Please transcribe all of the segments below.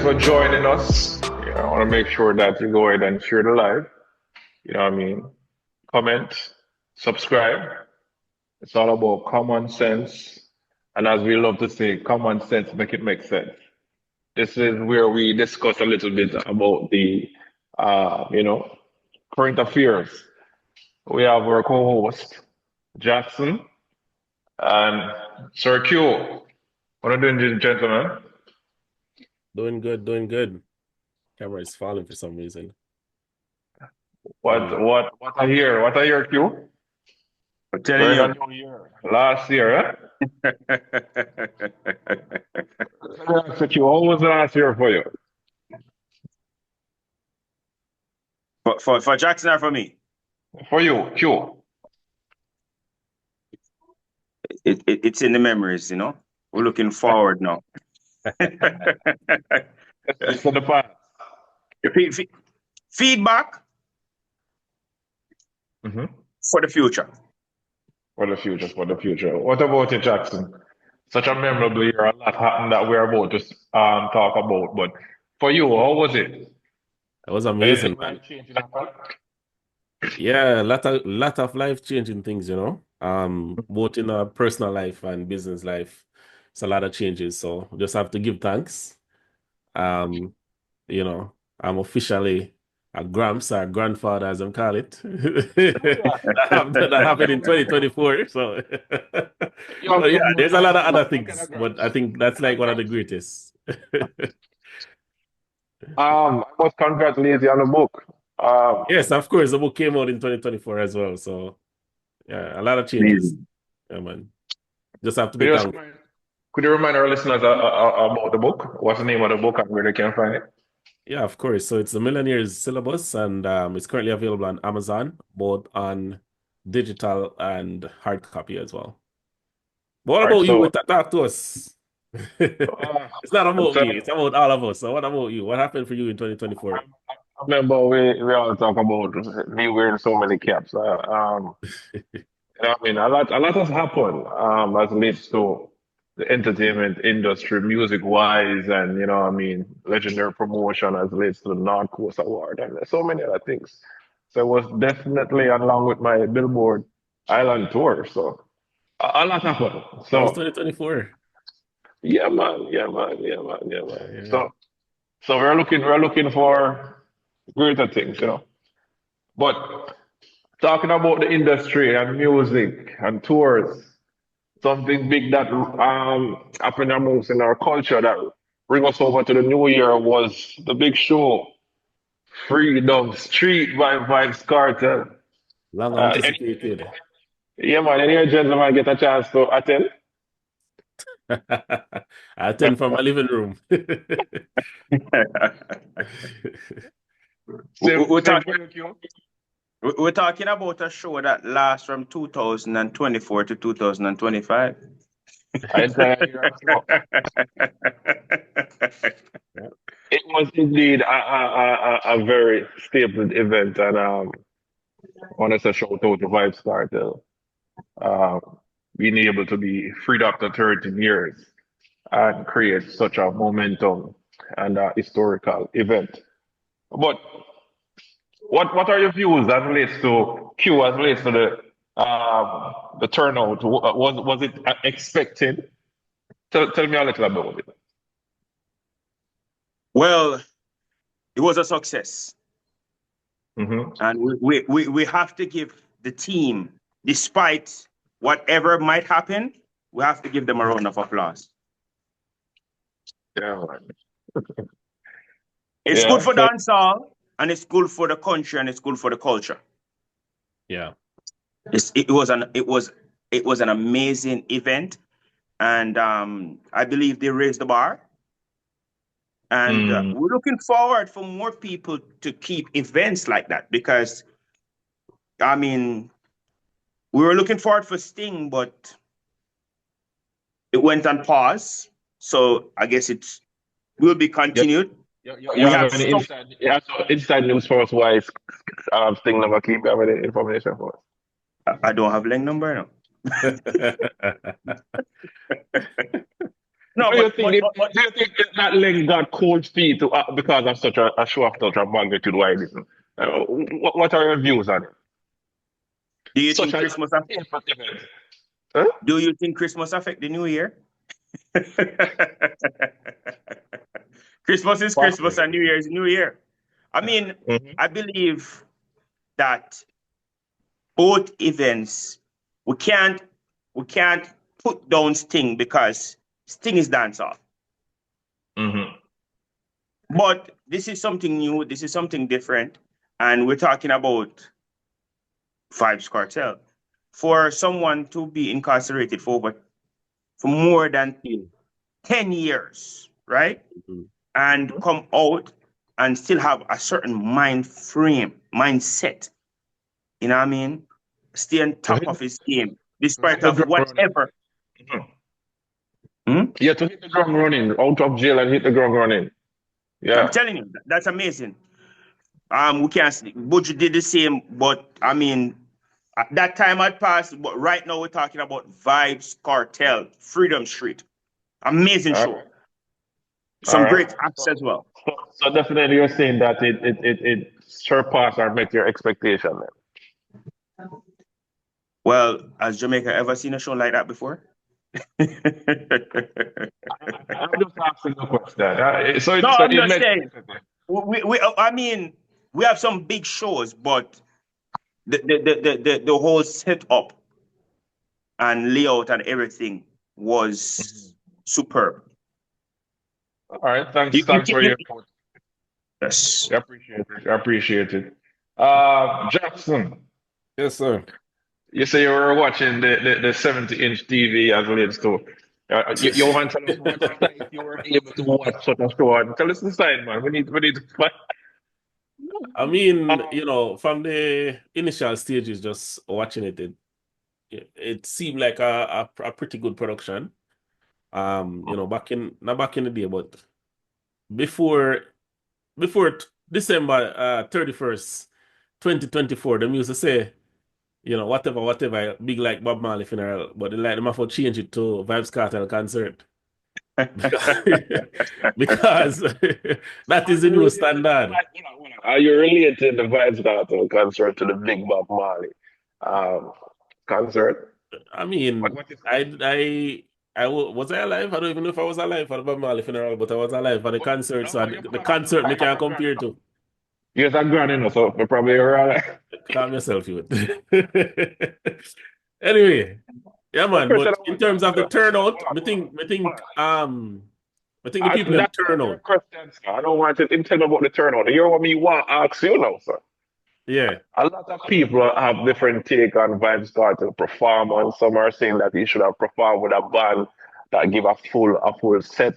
for joining us. Yeah, I want to make sure that you go ahead and share the live. You know what I mean? Comment, subscribe. It's all about common sense. And as we love to say, common sense make it make sense. This is where we discuss a little bit about the, you know, current affairs. We have our co-host, Jackson and Sir Q. What are you doing, gentlemen? Doing good, doing good. Camera is falling for some reason. What I hear? What I hear, Q? I'm telling We're in a new year. Last year, eh? So Q, what was last year for you? for Jackson or for me? For you, Q. It's in the memories, you know. We're looking forward now. It's for the past. Feedback Mhm. for the future. For the future, for the future. What about you, Jackson? Such a memorable year. A lot happened that we're about to talk about. But for you, how was it? It was amazing, Anything man. life-changing happen? Yeah, lot of life-changing things, you know. Both in our personal life and business life. It's a lot of changes. So just have to give thanks. Um, you know, I'm officially a gramps or grandfather, as I call it. That happened in 2024. So but yeah, there's a lot of other things, but I think that's like one of the greatest. I must congratulate you on the book. Yes, of course, the book came out in 2024 as well. So yeah, a lot of changes. Amazing. Yeah, man. Just have to Could be you, thankful. could you remind our listeners about the book? What's the name of the book and where they can find it? Yeah, of course. So it's the Millionaires Syllabus, and it's currently available on Amazon, both on digital and hard copy as well. But what All right, about you? so Talk to us. uh, It's not about so me, it's about all of us. So what about you? What happened for you in 2024? I remember we all talk about me wearing so many caps. You know what I mean, a lot has happened as it relates to the entertainment industry, music wise, and you know what I mean, legendary promotion as it relates to the North Coast Award, and there's so many other things. So it was definitely along with my Billboard Island tour. So a lot happened. That was So 2024. yeah, man, yeah, man, yeah, man, yeah, man. Yeah. So we're looking for greater things, you know. But talking about the industry and music and tours, something big that happened amongst in our culture that bring us over to the new year was the big show, Freedom Street by Vybz Cartel. Long Any, anticipated. yeah, man, any gentleman get a chance to attend? I attend from my living room. We're Same talking. for you, Q? We're talking about a show that lasts from 2024 to 2025. I said, it was indeed a very stapled event, and I want to say shout out to Vybz Cartel, uh, being able to be freed after 13 years and create such a momentum and a historical event. But what are your views as relates to Q as relates to the turnout? Was it expected? Tell me a little about it. Well, it was a success. Hmm. And we have to give the team, despite whatever might happen, we have to give them a round of applause. Yeah, man. It's Yeah. good for So dancehall, and it's good for the country, and it's good for the culture. Yeah. It was an amazing event, and I believe they raised the bar. And mm, we're looking forward for more people to keep events like that because, I mean, we were looking forward for Sting, but it went on pause. So I guess it will be you, continued. you We have have any some. inside news for us why Sting never keep you have any information for us? I don't have link number now. No, Do you think that Ling got cold feet because of such a show of such a magnitude? Why didn't? What are your views on it? do you Such think a Christmas? famous event. Huh? Do you think Christmas affect the New Year? Christmas is Christmas Possibly. and New Year is New Year. I mean, Mhm. I believe that both events we can't put down Sting because Sting is dancehall. Mhm. But this is something new, this is something different, and we're talking about Vybz Cartel. For someone to be incarcerated for more than 10 years, right? Mhm. And come out and still have a certain mindset, you know what I mean? Stay on To top hit, of his game, to hit despite the of ground running. whatever. Mhm. Hmm? Yeah, to hit the ground running, out of jail and hit the ground running. I'm Yeah. telling you, that's amazing. We can't. Buju did the same, but I mean, that time had passed. But right now, we're talking about Vybz Cartel, Freedom Street. Amazing All show. right. All Some right. great acts as well. So definitely you're saying that it surpassed or met your expectation Well, has Jamaica ever seen a show like that before? No, I'm just asking the question. So I'm it just met your saying. expectation. I mean, we have some big shows, but the whole setup and layout and everything was superb. All right. You, you, Thanks can- for you, your input. yes. I appreciate it. I appreciate it. Jackson, Yes, sir. you say you were watching the 70-inch TV as relates to. You want to tell us what site you were able to watch such a show on? Tell us the site, man. We need to find. I mean, from the initial stages, just watching it seemed like a pretty good production. Not back in the day, but before December 31st, 2024, the music say, whatever, big like Bob Marley funeral, but they like them have to change it to Vybz Kartel concert. Because that is the new standard. Are you related the Vybz Cartel concert to the Big Bob Marley um, concert? I mean, What is it? was I alive? I don't even know if I was alive for the Bob Marley funeral, but I was alive for the Oh, concert. no, So no, the concert me you have can a grand compare enough. to. You have a grand enough, so we probably are all right. Calm yourself, you. Anyway, yeah, But man. question But I in want to terms of ask the you, turnout, hold on. I think the people in That's not your turnout. question, sir. I don't want to tell about the turnout. You know what me want to ask you now, sir. Yeah. A lot of people have different take on Vybz Kartel performance. Some are saying that he should have performed with a band that give a full set.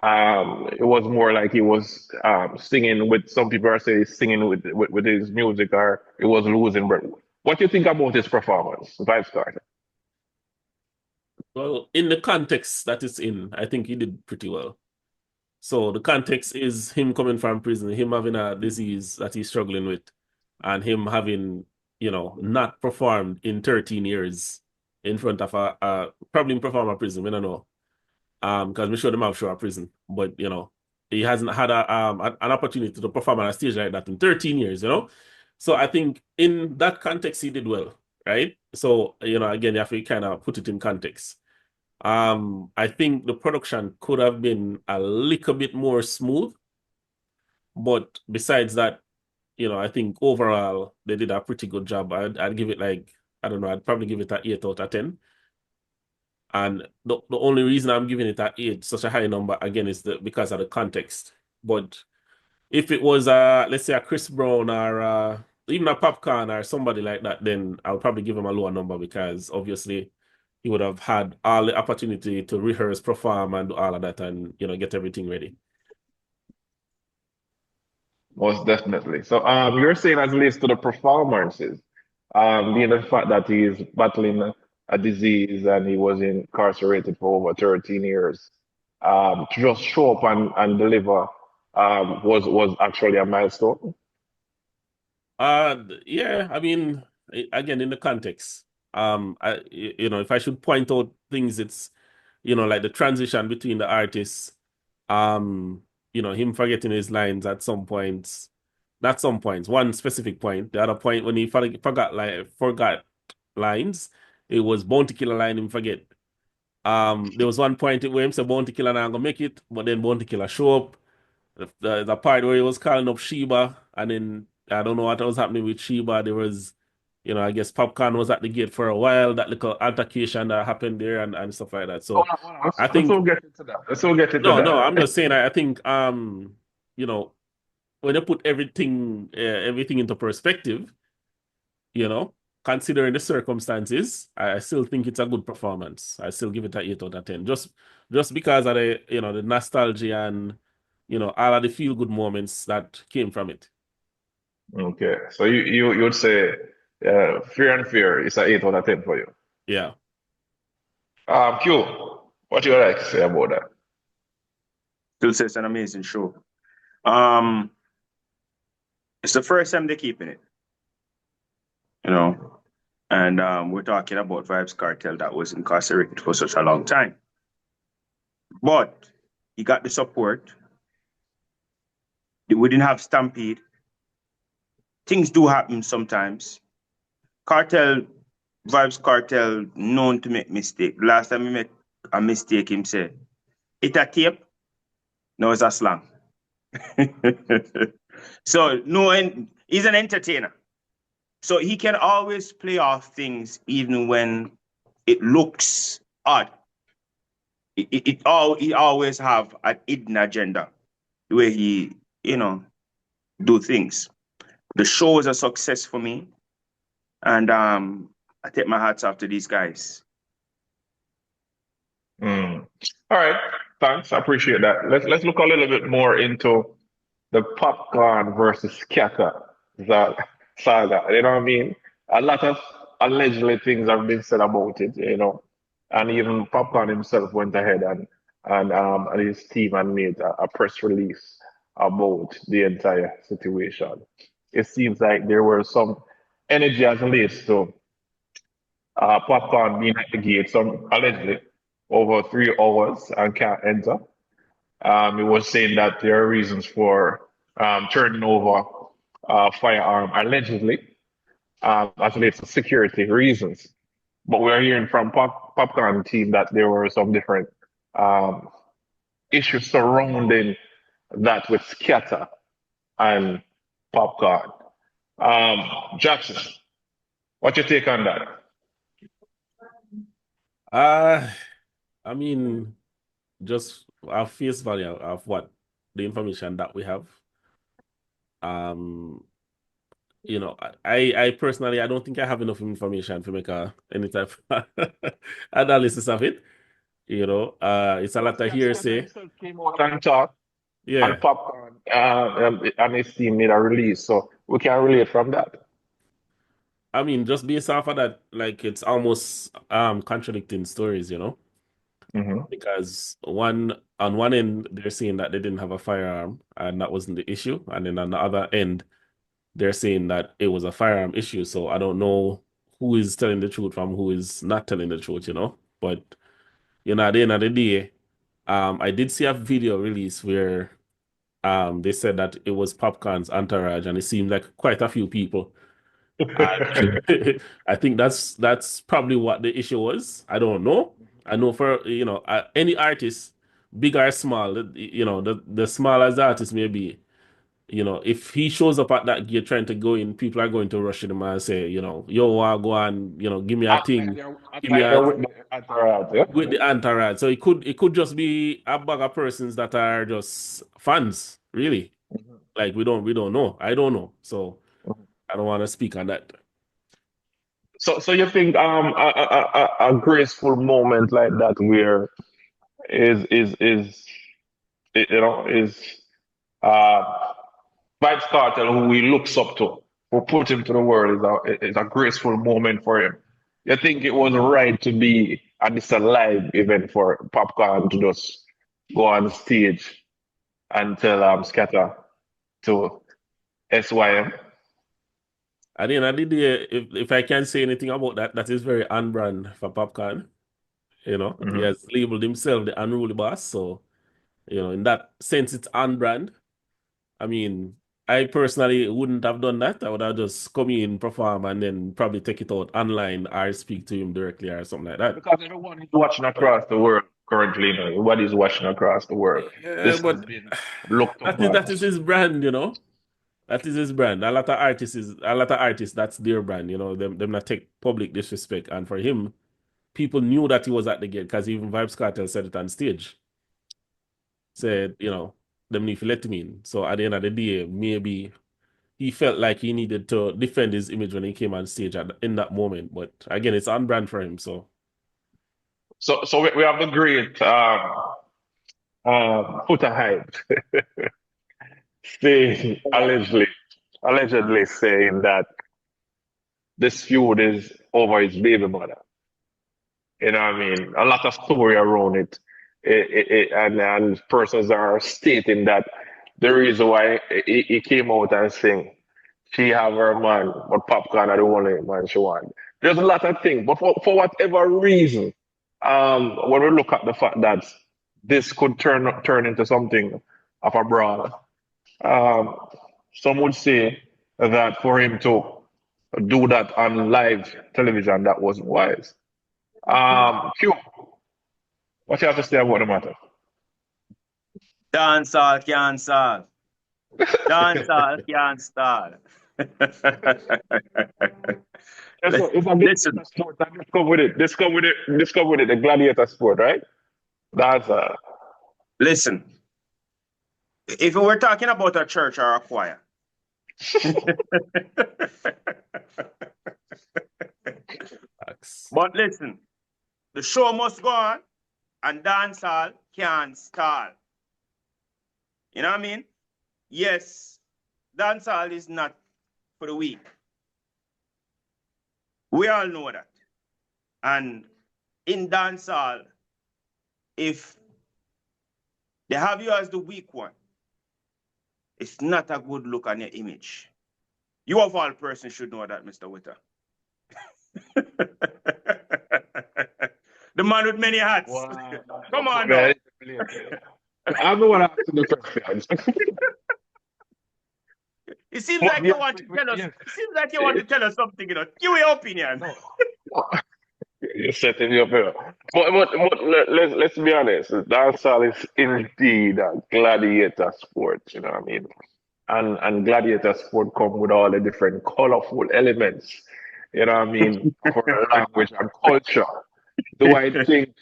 It was more like he was singing with. Some people are saying he's singing with his music, or he was losing breath. What do you think about his performance, Vybz Kartel? Well, in the context that it's in, I think he did pretty well. So the context is him coming from prison, him having a disease that he's struggling with, and him having, not performed in 13 years in front of a probably in perform a prison. We don't know. Because we sure them have show a prison, but he hasn't had an opportunity to perform on a stage like that in 13 years. So I think in that context he did well, right? So again, you have to kind of put it in context. I think the production could have been a little bit more smooth, but besides that, I think overall they did a pretty good job. I'd give it like, I don't know, I'd probably give it an 8 out of 10. And the only reason I'm giving it an 8, such a high number, again, is because of the context. But if it was let's say a Chris Brown or even a Popcaan or somebody like that, then I would probably give him a lower number because obviously he would have had all the opportunity to rehearse, perform, and do all of that, and get everything ready. Most definitely. So, you're saying as it relates to the performances, being the fact that he is battling a disease and he was incarcerated for over 13 years, to just show up and deliver, was actually a milestone. Yeah, I mean, again, in the context, if I should point out things, it's like the transition between the artists, him forgetting his lines at some points. Not some points, one specific point. The other point when he forgot lines, it was Bounty Killer line him forget. There was one point where him said Bounty Killer not gonna make it, but then Bounty Killer show up. The part where he was calling up Sheba, and then I don't know what was happening with Sheba. There was, I guess Popcaan was at the gate for a while. That little altercation that happened there and stuff like that. So Hold on. I Let's think all get into that. Let's all get into no, I'm that. just saying. I think you know, when you put everything into perspective, considering the circumstances, I still think it's a good performance. I still give it an 8 out of 10. Just because of the nostalgia and all of the feel good moments that came from it. Okay, so you would say Fear and Fear is an 8 out of 10 for you. Yeah. Q, what you like to say about that? Still say it's an amazing show. It's the first time they're keeping it, and we're talking about Vybz Cartel that was incarcerated for such a long time. But he got the support. We didn't have Stampede. Things do happen sometimes. Vybz Cartel, known to make mistake. Last time he made a mistake, him say, "It a tape." No, it's a slang. So he's an entertainer. So he can always play off things even when it looks odd. He always have an hidden agenda the way he, do things. The show is a success for me. And I take my hats off to these guys. All right, thanks. I appreciate that. Let's look a little bit more into the Popcaan versus Skatta saga. You know what I mean? A lot of allegedly things have been said about it, and even Popcaan himself went ahead and his team and made a press release about the entire situation. It seems like there were some energy as relates to Popcaan being at the gate, some allegedly over 3 hours and can't enter. It was saying that there are reasons for turning over firearm allegedly as relates to security reasons. But we're hearing from Popcorn team that there were some different um, issues surrounding that with Skatta and Popcorn. Jackson, what's your take on that? I mean, just our face value of what the information that we have. I personally I don't think I have enough information to make any type of analysis of it. It's a lot of hearsay. Came out and talked, Yeah. and Popcorn and his team made a release, so we can relate from that. I mean, just based off of that, like it's almost contradicting stories, because on one end they're saying that they didn't have a firearm and that wasn't the issue, and then on the other end they're saying that it was a firearm issue. So I don't know who is telling the truth from who is not telling the truth, But at the end of the day, I did see a video release where they said that it was Popcaan's entourage, and it seemed like quite a few people. I think that's probably what the issue was. I don't know. I know for any artist, big or small, the smaller the artist may be, if he shows up at that gate trying to go in, people are going to rush him and say, yo, I go and give me a thing, give me a with the entourage, yeah? with the entourage. So it could just be a bag of persons that are just fans, really. Like we don't know. I don't know. So I don't want to speak on that. So you think a graceful moment like that where is uh Vybz Kartel, who he looks up to, who put him to the world, is a graceful moment for him. You think it was right to be at this live event for Popcorn to just go on stage and tell Skatta to SYM? At the end of the day, if I can say anything about that, that is very on brand for Popcaan. He has labeled himself the unruly boss. So, in that sense, it's on brand. I mean, I personally wouldn't have done that. I would have just come in, perform, and then probably take it out online or speak to him directly or something like that. Because everyone is watching across the world currently, everybody's watching across the world. Yeah, This but has been looked that upon. is his brand, That is his brand. A lot of artists, that's their brand, them not take public disrespect. And for him, people knew that he was at the gate because even Vybz Cartel said it on stage. Said, them need to let him in. So at the end of the day, maybe he felt like he needed to defend his image when he came on stage in that moment. But again, it's on brand for him. So we have the great Footer Hype saying allegedly saying that this feud is over his baby mother. You know what I mean? A lot of story around it. And persons are stating that the reason why he came out and saying she have her man, but Popcaan are the only man she want. There's a lot of things, but for whatever reason, when we look at the fact that this could turn into something of a brawl, um, some would say that for him to do that on live television, that wasn't wise. Q, what you have to say about the matter? Dancehall can't solve. Dancehall can't stall. Listen. Sport, discover it, the gladiator sport, right? That's Listen. If we were talking about a church or a choir. But listen, the show must go on and dancehall can't stall. You know what I mean? Yes, dancehall is not for the weak. We all know that. And in dancehall, if they have you as the weak one, it's not a good look on your image. You of all persons should know that, Mr. Witter. The man with many hats. Wow. Come on now. I'm the one asking the questions. It seems like you want to tell us. It seems like you want to tell us something, Give your opinion. You're setting me up here. But let's be honest. Dancehall is indeed a gladiator sport, you know what I mean? And gladiator sport come with all the different colorful elements, you know what I mean, for language and culture. Do I think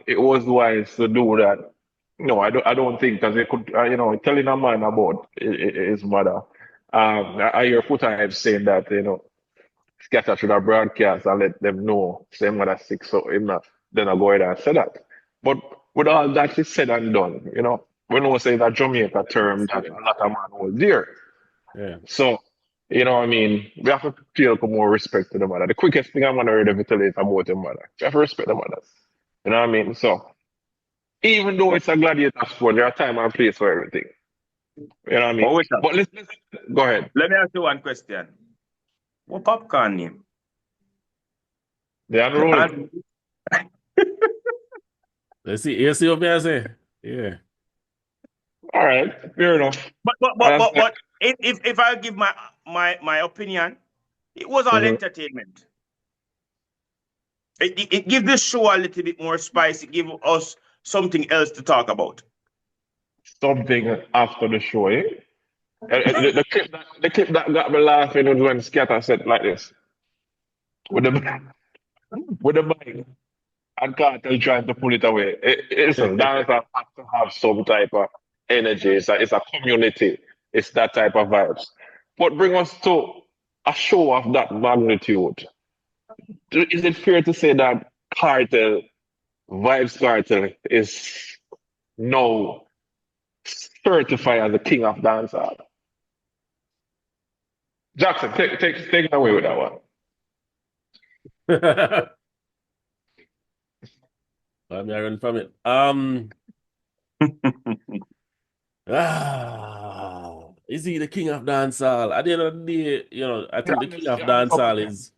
it was wise to do that? No, I don't think, because they could, telling a man about his mother. I hear Footer saying that, Skatta should have broadcast and let them know same mother sick, so him not then I go ahead and say that. But with all that is said and done, we know say that Jamaica term that a lot of man was there. Yeah. So, you know what I mean? We have to feel more respect to the mother. The quickest thing I'm gonna heard of tell is about the mother. We have to respect the mothers. You know what I mean? So even though it's a gladiator sport, there are time and place for everything. You know what I mean? But let's go ahead. Let me ask you one question. What Popcaan name? They are rolling. Let's see. You see what I say? Yeah. All right, fair enough. But if I give my opinion, it was all entertainment. It gives the show a little bit more spice. It gives us something else to talk about. Something after the show, eh? The clip that got me laughing was when Skatta said like this. With the mic and Cartel trying to pull it away. Listen, dancers have to have some type of energy. It's a community. It's that type of vibes. But bring us to a show of that magnitude. Is it fair to say that Cartel, Vybz Cartel, is now certified as the king of dancehall? Jackson, take it away with that one. Let me run from it. Is he the king of dancehall? At the end of the day, I think the king of dancehall is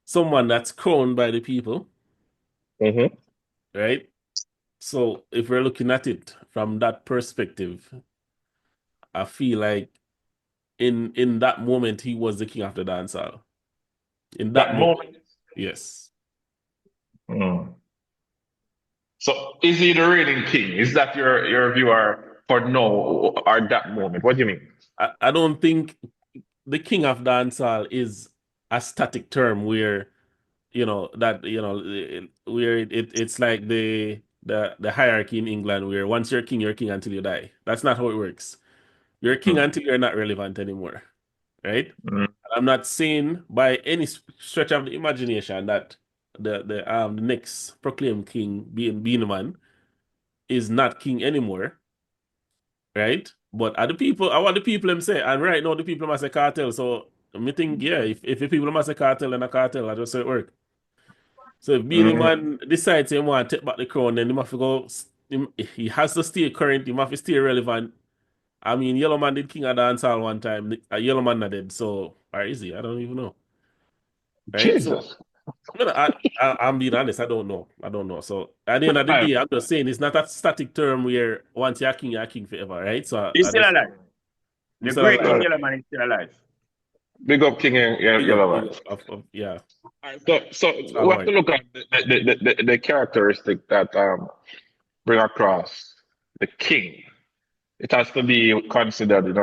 someone that's crowned by the people. Mm-hmm. right? So if we're looking at it from that perspective, I feel like in that moment he was the king of the dancehall. In that That moment, moment. yes. Mm. So is he the reigning king? Is that your view or for no or that moment? What do you mean? I don't think the king of dancehall is a static term where where it's like the hierarchy in England where once you're king until you die. That's not how it works. You're king Mm. until you're not relevant anymore, right? Mm. I'm not saying by any stretch of the imagination that the next proclaimed king being a man is not king anymore, right? But I want the people them say, and right now the people must say cartel. So me think, yeah, if the people must say cartel and a cartel, I just say it work. So if Beanie Mm. Man decides he want to take back the crown, then he must go. He has to stay current. He must stay relevant. I mean, Yellow Man did King of Dancehall one time. Yellow Man not dead. So, or is he? I don't even know. Right? So, Jesus. I'm being honest. I don't know. I don't know. So, at the end of the Alive. day, I'm just saying it's not a static term where once you're king forever, right? So, He's still alive. I'm The still great King alive. Yellowman is still alive. Big up King Yellow Big Man. up yeah. Alright, so Strong we have to word. look at the characteristic that bring across the king. It has to be considered,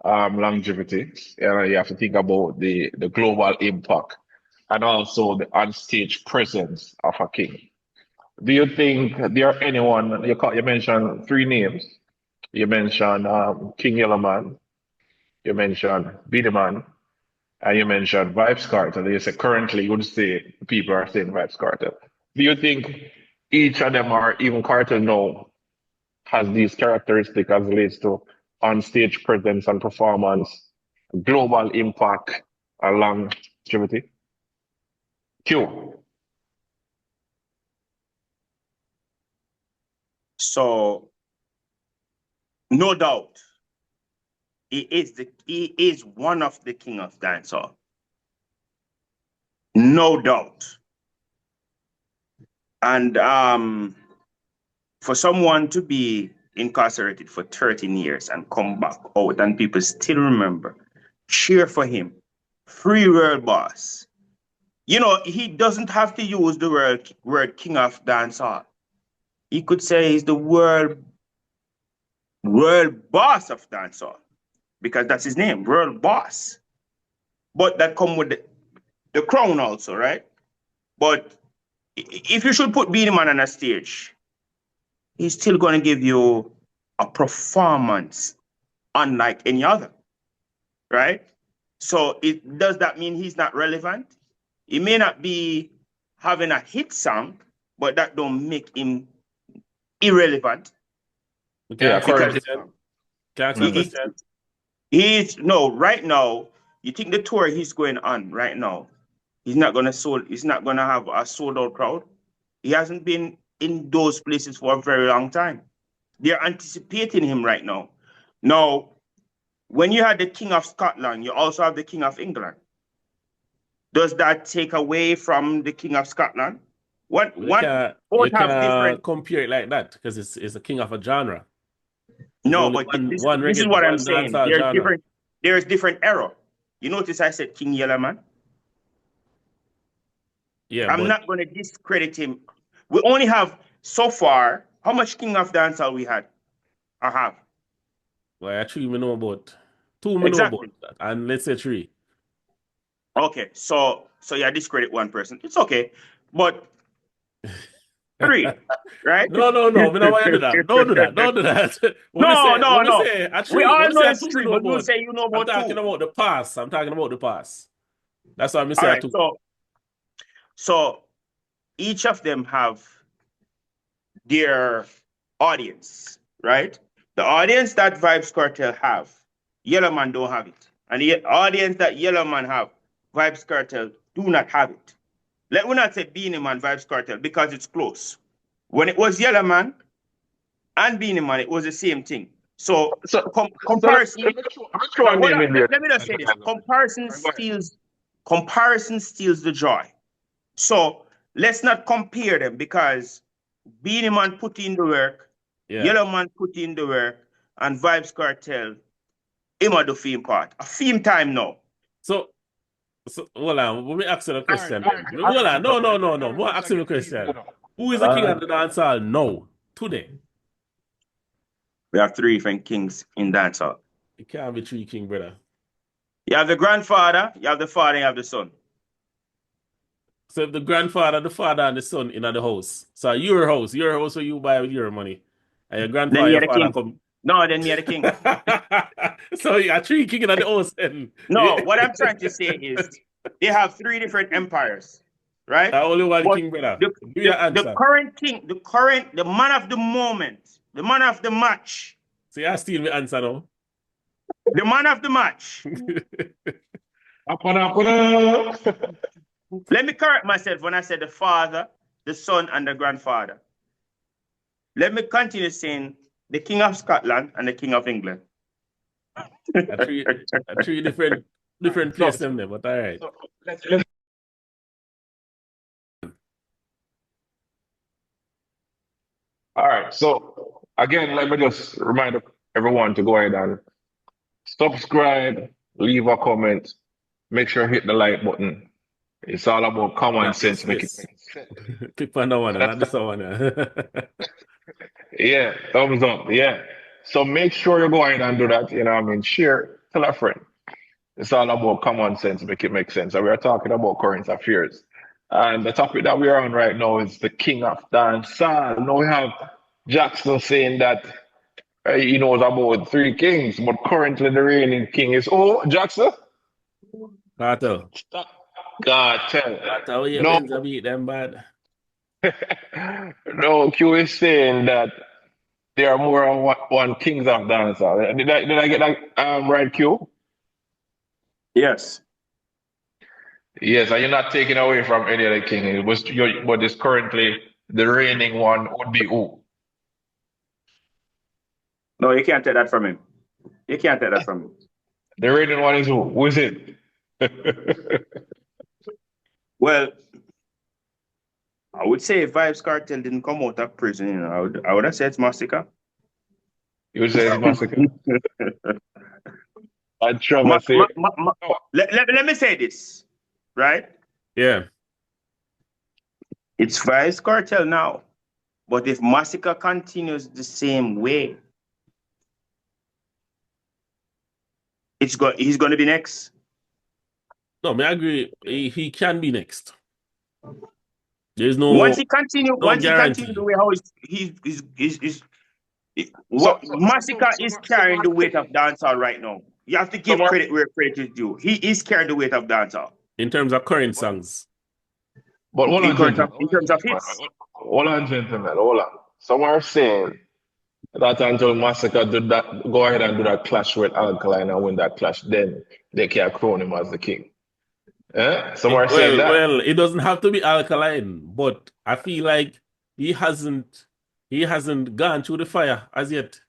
longevity. You have to think about the global impact and also the onstage presence of a king. Do you think there are anyone you mentioned three names? You mentioned King Yellowman, you mentioned Beenie Man, and you mentioned Vybz Kartel. You say currently you would say people are saying Vybz Kartel. Do you think each of them or even Cartel now has these characteristics as relates to on-stage presence and performance, global impact, and longevity? Q. So, no doubt, he is one of the king of dancehall. No doubt. And for someone to be incarcerated for 13 years and come back out and people still remember, cheer for him, free world boss. He doesn't have to use the word king of dancehall. He could say he's the world boss of dancehall because that's his name, world boss. But that come with the crown also, right? But if you should put Beenie Man on a stage, he's still going to give you a performance unlike any other, right? So does that mean he's not relevant? He may not be having a hit song, but that don't make him irrelevant. Can I ask a question? Can I ask a question? Right now, you think the tour he's going on right now, he's not gonna have a sold out crowd. He hasn't been in those places for a very long time. They're anticipating him right now. Now, when you had the King of Scotland, you also have the King of England. Does that take away from the King of Scotland? You can't compare it like that because it's a king of a genre. No, but this is what I'm saying. There's different error. You notice I said King Yellowman? Yeah, I'm not going to discredit him. We only have, so far, how much King of Dancehall we had? I have. Well, actually, we know about two, we know about that, and let's say three. Okay, so yeah, discredit one person. It's okay, but three, right? No. We don't want to do that. Don't do that. Don't do that. No. Actually, we all know say it's two, three, know but you about. say you know about I'm talking two. about the past. I'm talking about the past. That's why I'm All saying right, two. So each of them have their audience, right? The audience that Vybz Kartel have, Yellowman don't have it. And the audience that Yellowman have, Vybz Kartel do not have it. Let me not say Beenie Man, Vybz Kartel, because it's close. When it was Yellowman and Beenie Man, it was the same thing. So comparison. Let me just say this. Comparison steals the joy. So let's not compare them because Beanie Man put in the work, Yellow Man put in the work, and Vybz Cartel, him at the theme part. A theme time now. So hold on, let me ask you a question. Hold on, no. More ask you a question. Who is the king of the dancehall now, today? We have 3 different kings in dancehall. It can't be 3 king, brother. You have the grandfather, you have the father, you have the son. So if the grandfather, the father, and the son in the house, so your house where you buy with your money, and your grandfather, your father come. No, then you're the king. So you got 3 king in the house. And no, what I'm trying to say is they have 3 different empires, right? Only one king, brother. The current king, the man of the moment, the man of the match. So you steal my answer now. The man of the match. Let me correct myself when I said the father, the son, and the grandfather. Let me continue saying the king of Scotland and the king of England. Three different places them there, but all right. So let's all right. So again, let me just remind everyone to go ahead and subscribe, leave a comment, make sure you hit the like button. It's all about common sense. Make it make sense. Click on that one, not this one. Yeah, thumbs up. Yeah. So make sure you go ahead and do that. You know what I mean? Share, tell a friend. It's all about common sense, make it make sense. And we are talking about current affairs. And the topic that we are on right now is the king of dancehall. Now we have Jackson saying that he knows about 3 kings, but currently the reigning king is Jackson? Cartel. Cartel. Cartel, you no. Beat them bad. No, Q is saying that there are more than one kings of dancehall. Did I get that right, Q? Yes. Yes, and you're not taking away from any other king. It was but it's currently the reigning one would be who? No, you can't take that from him. You can't take that from him. The reigning one is who? Who is it? Well, I would say if Vybz Cartel didn't come out of prison, you know, I would have said it's Massacre. You would say it's Massacre? I'd try to say let me say this, right? Yeah. It's Vybz Cartel now. But if Massacre continues the same way, he's going to be next. No, I agree. He can be next. There's no once he continue the way how Massacre is carrying the weight of dancehall right now. You have to give credit where credit is due. He is carrying the weight of dancehall. In terms of current songs. But in terms of hits. Hold on, gentlemen, hold on. Some are saying that until Massacre go ahead and do that clash with Alkaline and win that clash, then they can crown him as the king. Some are saying that. Well, it doesn't have to be Alkaline, but I feel like he hasn't gone through the fire as yet.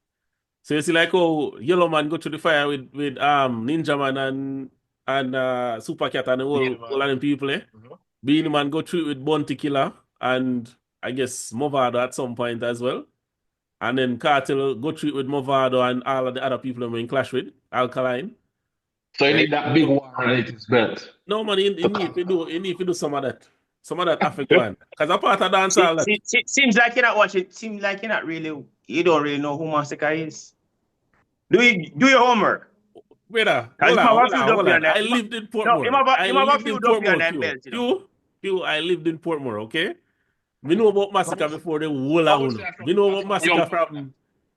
So you see, like Yellow Man go through the fire with Ninja Man and Super Cat and all of them people, Beanie Man go through it with Bounty Killer and I guess Movado at some point as well. And then Cartel go through it with Movado and all of the other people I'm in clash with, Alkaline. So you need that big war underneath his belt. No, man, you need to do some of that. Some of that African one. Because a part of dancehall. Seems like you're not watching. Seems like you don't really know who Massacre is. Do your homework. Brother, hold on. I lived in Portmore. I lived in Portmore, okay? We know about Massacre before the whole of we know about Massacre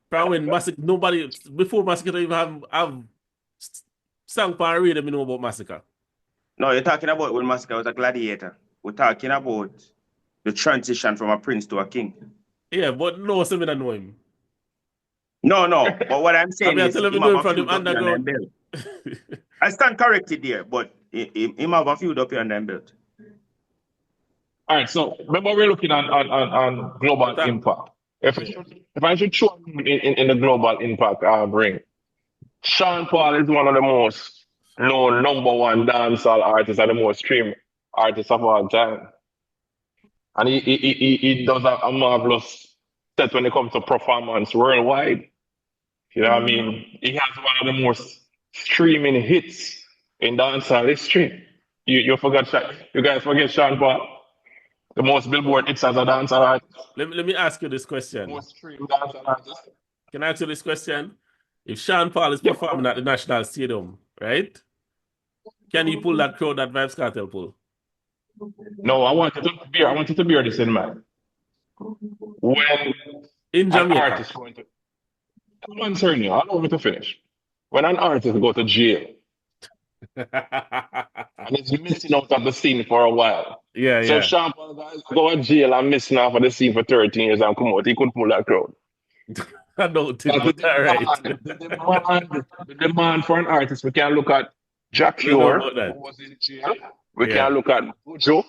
from when Massacre, nobody, before Massacre even have song for radio, we know about Massacre. No, you're talking about when Massacre was a gladiator. We're talking about the transition from a prince to a king. Yeah, but no, so we don't know him. No, but what I'm saying is him from the underground. I stand corrected there, but him have a few up here on them belt. All right, so remember we're looking on global impact. If I should show in the global impact ring, Sean Paul is one of the most known #1 dancehall artists and the most streamed artists of all time. And he does a marvelous set when it comes to performance worldwide. You know what I mean? He has one of the most streaming hits in dancehall history. You guys forget Sean Paul, the most Billboard hits as a dancer artist. Let me ask you this question. Most streamed dancer artist. Can I ask you this question? If Sean Paul is performing at the National Stadium, right? Can he pull that crowd that Vybz Kartel pull? No, I want you to bear this in mind. When in Jamaica, an artist going to, I'm answering you. I don't want me to finish. When an artist go to jail and is missing out of the scene for a while. Yeah, so yeah. if Sean Paul guys go to jail and missing out of the scene for 13 years and come out, he could pull that crowd. I don't think that's right. The demand for an artist, we can look at Jack Ure, who was in jail. We can look at Bujo.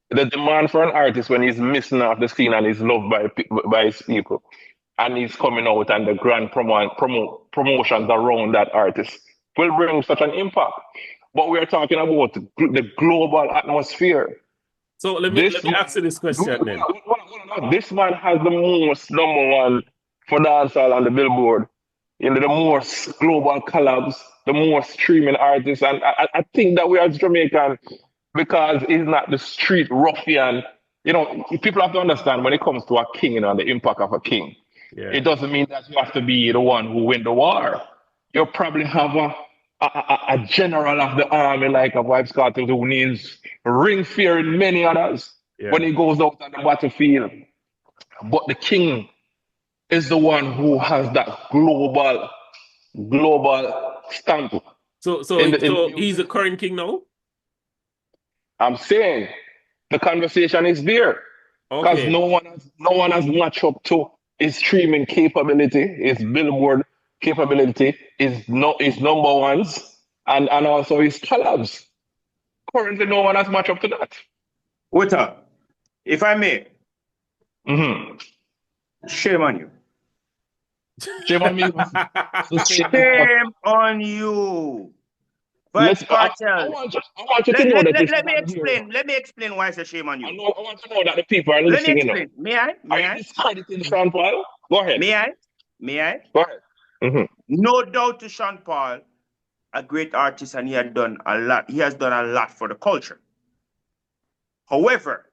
The demand for an artist when he's missing off the scene and he's loved by his people, and he's coming out and the grand promotions around that artist will bring such an impact. But we are talking about the global atmosphere. So let me ask you this question then. This man has the most number one for dancehall on the Billboard. You know, the most global collabs, the most streaming artists, and I think that we as Jamaican, because he's not the street ruffian. You know, people have to understand when it comes to a king, you know, the impact of a king. Yeah. It doesn't mean that you have to be the one who win the war. You probably have a general of the army like a Vybz Kartel who needs ring fear in many others when he goes out on the battlefield. But the king is the one who has that global stamp. So he's the current king now? I'm saying the conversation is there. Because no one has matched up to his streaming capability, his Billboard capability, his number ones, and also his collabs. Currently, no one has matched up to that. Wita, if I may, shame on you. Shame on me. Shame on you. Vybz Kartel. I want you to know that let me explain why it's a shame on you. I want to know that the people are listening. Let me explain. May I? Are you discrediting Sean Paul? Go ahead. May I? Go ahead. No doubt to Sean Paul, a great artist, and he has done a lot for the culture. However,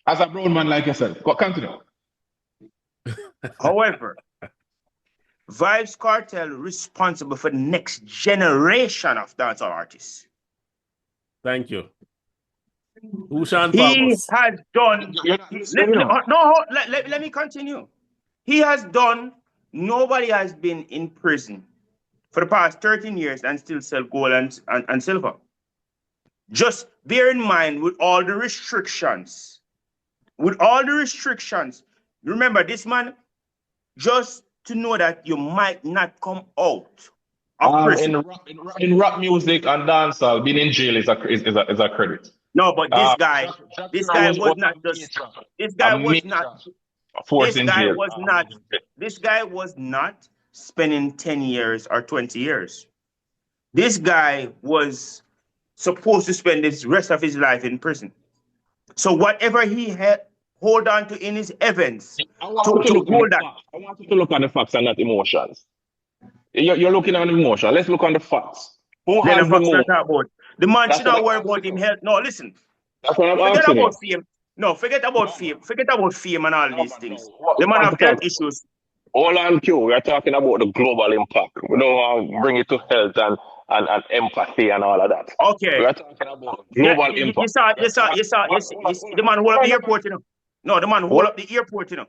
as a brown man like yourself, continue. However, Vybz Kartel responsible for the next generation of dancehall artists. Thank you. Who Sean Paul He has done. Let me continue. He has done. Nobody has been in prison for the past 13 years and still sell gold and silver. Just bear in mind with all the restrictions. Remember this man, just to know that you might not come out of prison. In rap music and dancehall, being in jail is a credit. No, but this guy was not spending 10 years or 20 years. This guy was supposed to spend the rest of his life in prison. So whatever he had hold on to in his events, I want you to look at the facts and not emotions. You're looking at emotion. Let's look on the facts. Who has the most? The man should not worry about him health. No, listen. That's what I'm asking. About fame. No, forget about fame. Forget about fame and all these things. The man have health issues. All on cue. We are talking about the global impact. We don't want to bring it to health and empathy and all of that. Okay. We are talking about global impact. You saw. The man hold up the airport, you know. No, the man hold up the airport, you know.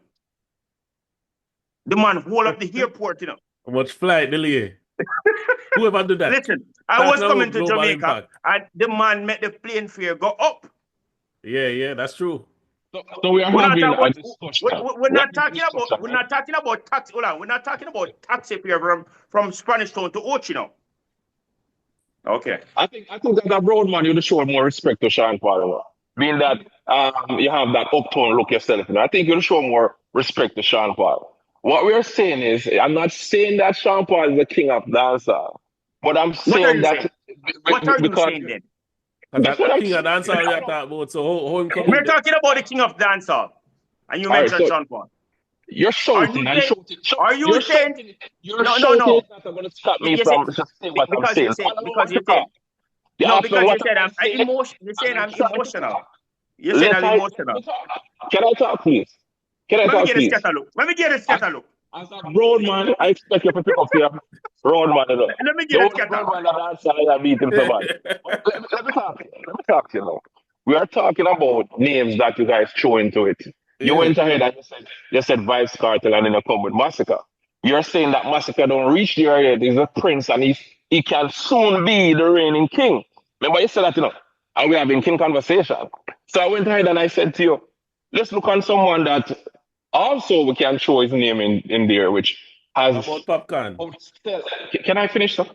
How much flight delay? Whoever did that? Listen, I was coming to Jamaica and the man made the plane fare go up. Yeah, that's true. So we are having a discussion. We're not talking about taxi. Hold on, we're not talking about taxi fare from Spanish Town to Ochi now. Okay. I think that a broad man, you'd show more respect to Sean Paul. Being that you have that uptown look yourself, I think you'll show more respect to Sean Paul. What we're saying is, I'm not saying that Sean Paul is the king of dancehall, but I'm saying that. What are you saying then? Because That's that what I'm king of saying. dancehall we are talking about. So how him come We're in there? talking about the king of dancehall, and you All right, mentioned so Sean Paul. you're Are you shouting and saying? shouting. Are you You're saying? shouting. You're No, no, shouting. no. It's not going to stop me You say from just saying what I'm because you saying. So say I don't know because what you to say talk. You no ask me because you what said I I'm say, emotion. You and saying I'm I'm trying to emotional. talk. You said Let I'm me emotional. talk. Can I talk, please? Can I Let me talk, get a please? scatter look. Let me get a As, scatter look. as a grown man, I expect you to pick up your grown man. You know. Let me The get a only scatter. grown man that answer I beat him so bad. But let me talk. Let me talk to you now. We are talking about names that you guys throw into it. You Yeah. went ahead and you said Vybz Cartel and then you come with Massacre. You're saying that Massacre don't reach there yet. He's a prince and he can soon be the reigning king. Remember you said that, and we're having king conversation. So I went ahead and I said to you, let's look on someone that also we can throw his name in there, which has About Popcaan. outsell. Can I finish, sir?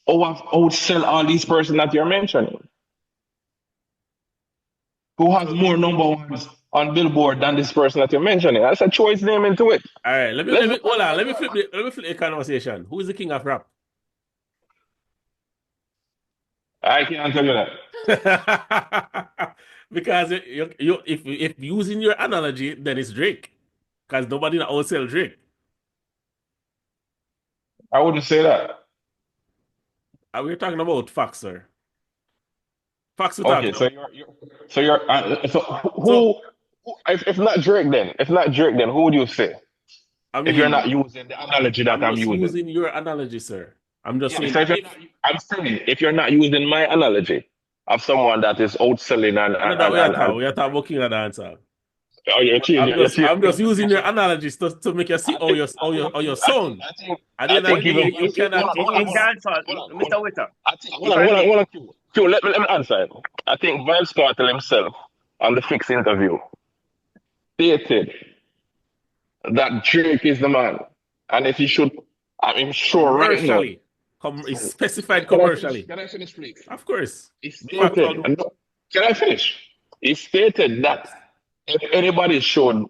Oh, I've outsell all these persons that you're mentioning. Who has So, more number ones on Billboard than this person that you're mentioning? I said, throw his name into it. all right, let me Let's let me look hold on on. that. Let me flip the conversation. Who is the king of rap? I can't tell you that. Because if using your analogy, then it's Drake. Because nobody outsell Drake. I wouldn't say that. And we're talking about facts, sir. Facts we're Okay, talking so about. who, So if not Drake then, who would you say? I If you're not mean, using the analogy that I'm I'm just using. using your analogy, sir. I'm just Yeah, saying so if you're not, if I'm saying if you're not using my analogy of someone that is outselling and I know and that and, and, and we are talking about king of dancer. oh, you're But changing, you're changing. I'm just using your analogies to make you see I think, how your I think, sound. I think, At the I end of think the even day, you hold cannot on, hold on, In hold on, use. dancehall, hold on, hold on. Mr. Witter. I think, hold If on, I hold on, may, hold on, Q. Let me answer it. I think Vybz Cartel himself on the Fix interview stated that Drake is the man, and if he should, I'm sure right now. Commercially. It's specified Can I finish? commercially. Can I finish, please? Of course. He Facts stated, all and can I finish? He stated that facts. if anybody should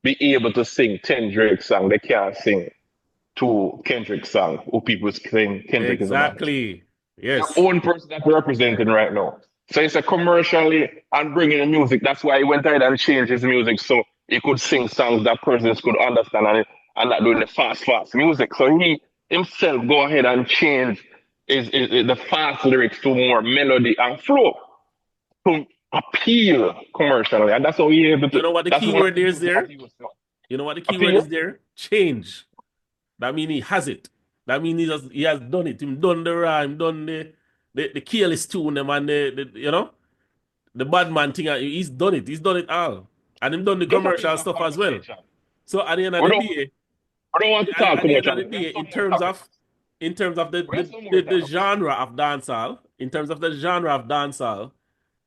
be able to sing 10 Drake song, they can't sing two Kendrick song, who people claim Kendrick is a man. Exactly. The Yes. own person that we're representing right now. So it's a commercially and bringing the music. That's why he went ahead and changed his music so he could sing songs that persons could understand and not doing the fast music. So he himself go ahead and change the fast lyrics to more melody and flow to appeal commercially. And that's how he able You to, know what the that's key one of word the there is music that there? he was You know what the key word appeal. is there? Change. That means he has it. That means he has done it. Him done the rhyme, done the careless tune them and the bad man thing. He's done it. He's done it all. And him done the Get a piece commercial of stuff as well. conversation. So at the end of We the don't, day, we don't want to talk at too the much end of on the it. We have day, some more topics. in terms of We have some more the topics. genre of dancehall,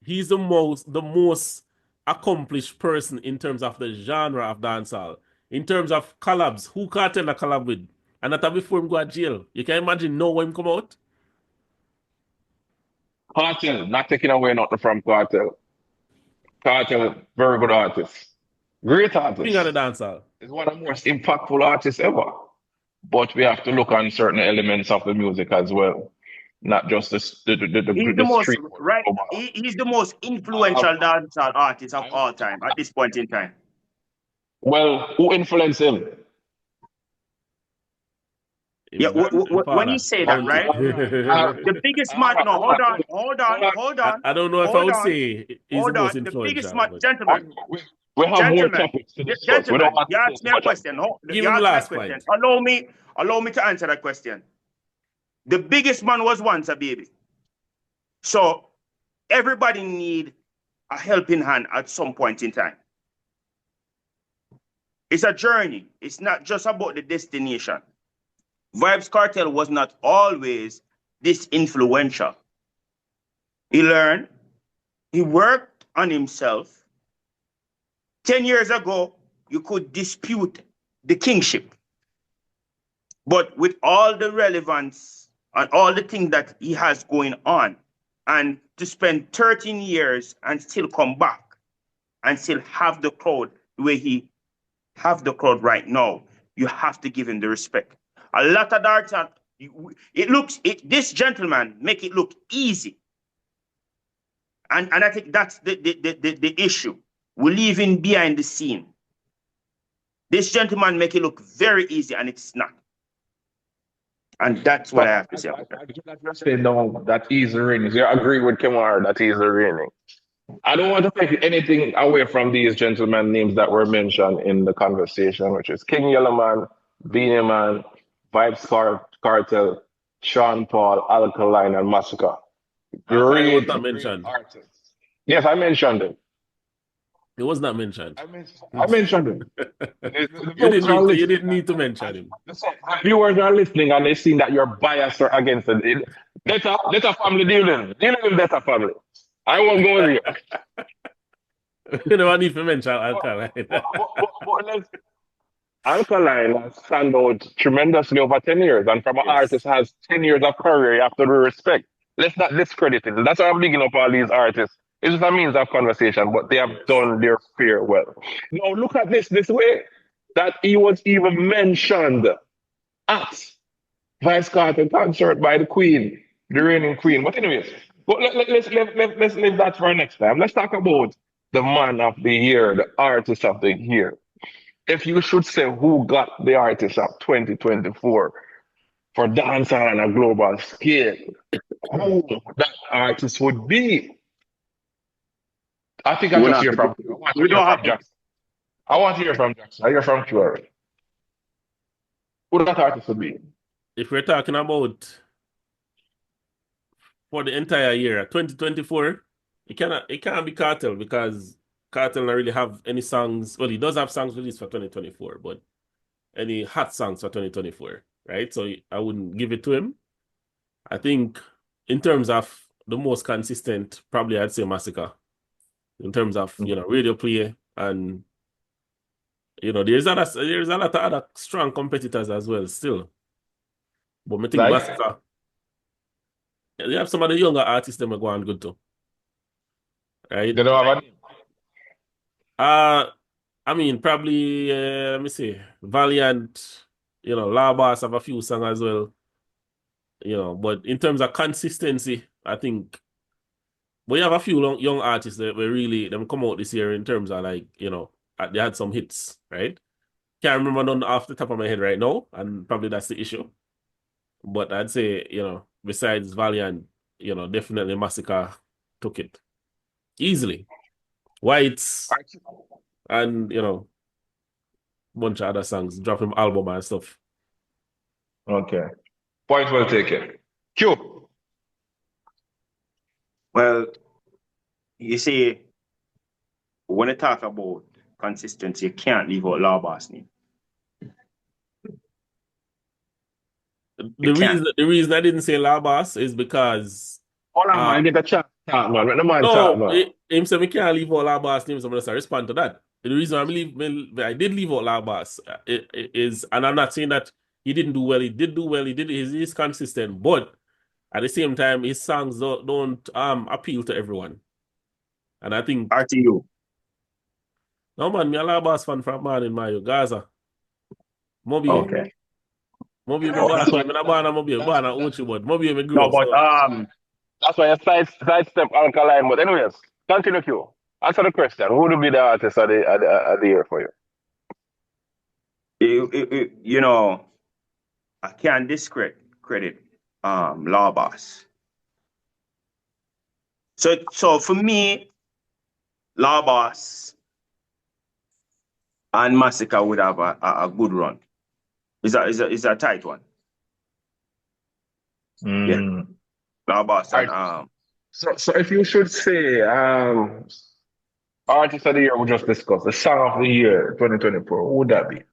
he's the most accomplished person in terms of the genre of dancehall. In terms of collabs, who Cartel a collab with? And that before him go to jail. You can imagine now when him come out? Cartel, not taking away nothing from Cartel. Cartel, very good artist. Great King of artist. the dancehall. Is one of the most impactful artists ever. But we have to look on certain elements of the music as well. Not just he's the the most street, but right. global. He's the most Um, influential dancehall artist of I, all time at this point in time. well, who influenced him? Yeah, Him grand him when you father, say that, Bounty. right? All right. The biggest All man. right. No, Hold on. I don't know if I hold would on, say he's the hold most on. The biggest influential, man, but All right. gentlemen, We have more gentlemen, topics to discuss. We don't gentlemen. want You to stay asked too me a much on question. this. You give him asked me a last question. point. Allow me to answer that question. The biggest man was once a baby, so everybody need a helping hand at some point in time. It's a journey. It's not just about the destination. Vybz Cartel was not always this influential. He learned, he worked on himself. 10 years ago, you could dispute the kingship. But with all the relevance and all the things that he has going on, and to spend 13 years and still come back and still have the crowd the way he have the crowd right now, you have to give him the respect. A lot of artists, This gentleman make it look easy. And I think that's the issue. We're leaving behind the scene. This gentleman make it look very easy, and it's not. And that's what I have to say about that. Say no, that easy raining. You agree with Kemar that easy raining. I don't want to take anything away from these gentlemen names that were mentioned in the conversation, which is King Yellowman, Beanie Man, Vybz Cartel, Sean Paul, Alkaline, and Massacre. Alkaline was not mentioned. Artists. Yes, I mentioned it. It was not mentioned. I mentioned him. You didn't need to mention him. Viewers are listening and they see that you're biased or against it. That's a family dealing. Dealing with that family. I won't go there. You don't need to mention Alkaline. Alkaline has stand out tremendously over 10 years. And from an artist has 10 years of career, you have to respect. Let's not discredit it. That's why I'm digging up all these artists. It's just a means of conversation, but they have done their fair well. Now look at this way, that he was even mentioned at Vybz Kartel concert by the Queen, the reigning Queen. But anyways, let's leave that for next time. Let's talk about the man of the year, the artist of the year. If you should say who got the artist of 2024 for dancehall on a global scale, who that artist would be. I think I just hear from you. I want to hear from Jackson. I hear from you already. Who that artist would be? If we're talking about for the entire year, 2024, it can't be Cartel because Cartel don't really have any songs. Well, he does have songs released for 2024, but any hot songs for 2024, right? So I wouldn't give it to him. I think in terms of the most consistent, probably I'd say Massacre. In terms of radio play, and there's a lot of other strong competitors as well still. But I think Massacre, they have some of the younger artists that are going good too. Right? They don't have a name. I mean probably let me see, Valiant, Labas have a few songs as well. But in terms of consistency, I think we have a few young artists that were really them come out this year in terms of they had some hits, right? Can't remember none off the top of my head right now, and probably that's the issue. But I'd say, besides Valiant, definitely Massacre took it easily. Whites and bunch of other songs, dropping album and stuff. Okay. Point well taken. Q. Well, you see, when I talk about consistency, you can't leave out Lawboss name. The reason I didn't say Lawboss is because hold on, man, get a chat, man. Let the man chat, man. Him said we can't leave out Lawboss name, so I'm gonna respond to that. The reason I did leave out Lawboss is, and I'm not saying that he didn't do well. He did do well. He's consistent, but at the same time, his songs don't appeal to everyone. And I think RTU. No man, me a Lawboss fan from man in my Gaza. Mobi. Okay. Mobi me born Uchi, but Mobi me grow. No, but that's why I sidestep Alkaline. But anyways, continue Q. Answer the question. Who would be the artist of the year for you? I can't discredit Lawboss. So for me, Lawboss and Massacre would have a good run. Is a tight one. Yeah. Lawboss and So if you should say artist of the year we just discussed, the song of the year 2024, who would that be?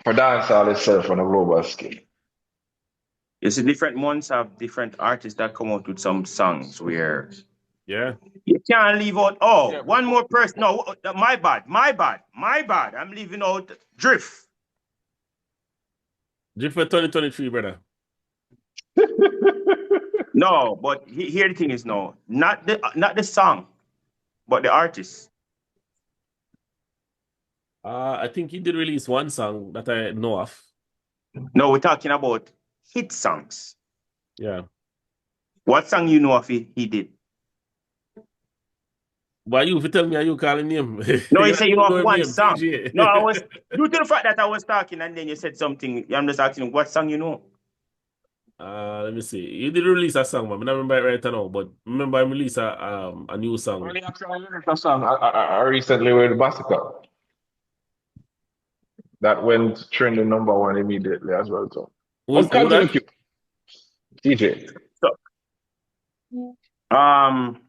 For dancehall itself on a global scale. You see, different months have different artists that come out with some songs where you can't leave out. One more person. No, my bad. I'm leaving out Drift. Drift for 2023, brother. No, but here the thing is not the song, but the artist. I think he did release one song that I know of. No, we're talking about hit songs. Yeah. What song you know of he did? Why you if you tell me are you calling him? No, You you don't say you know of know him one name, song. TJ. No, I was due to the fact that I was talking and then you said something. I'm just asking what song you know. Let me see. You did release a song, man. I don't remember it right now, but remember I released a new song. Only actually lyrics a song I recently with Massacre that went trending number one immediately as well. So, but Who continue, that? Q. TJ. So, um,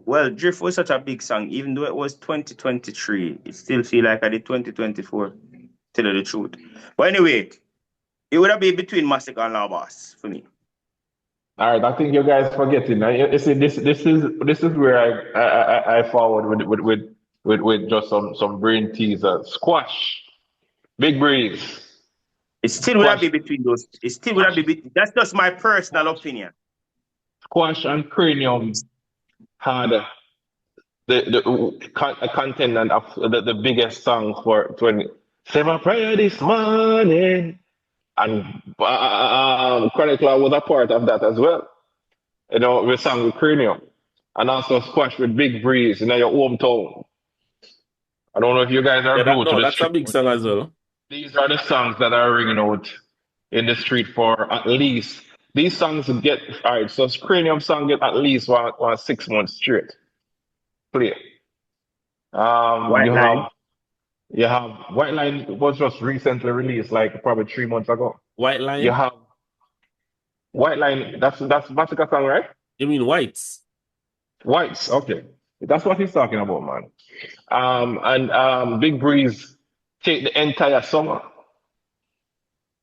well, Drift was such a big song, even though it was 2023, it still feel like I did 2024, tell you the truth. But anyway, it would have been between Massacre and Labas for me. All right, I think you guys forgetting. You see, this is where I forward with just some brain teaser. Squash, Big Breeze, It still would have Squash, been between those. It still would have been between. That's just my personal Squash, opinion. Squash and Cranium had the content of the biggest song for 20. Say my prayer this morning, and Chronicle was a part of that as well. You know, we sang with Cranium, and also Squash with Big Breeze in your hometown. I don't know if you guys are Yeah, glued to the that's a street, big but song as well. these are the songs that are ringing out in the street for at least these songs get all right. So Cranium song get at least one 6 months straight play. White line. You have White Line was just recently released, like probably 3 months ago. White You Line? have White Line. That's Massacre song, right? You mean Whites? Whites. Okay, that's what he's talking about, man. And Big Breeze take the entire summer.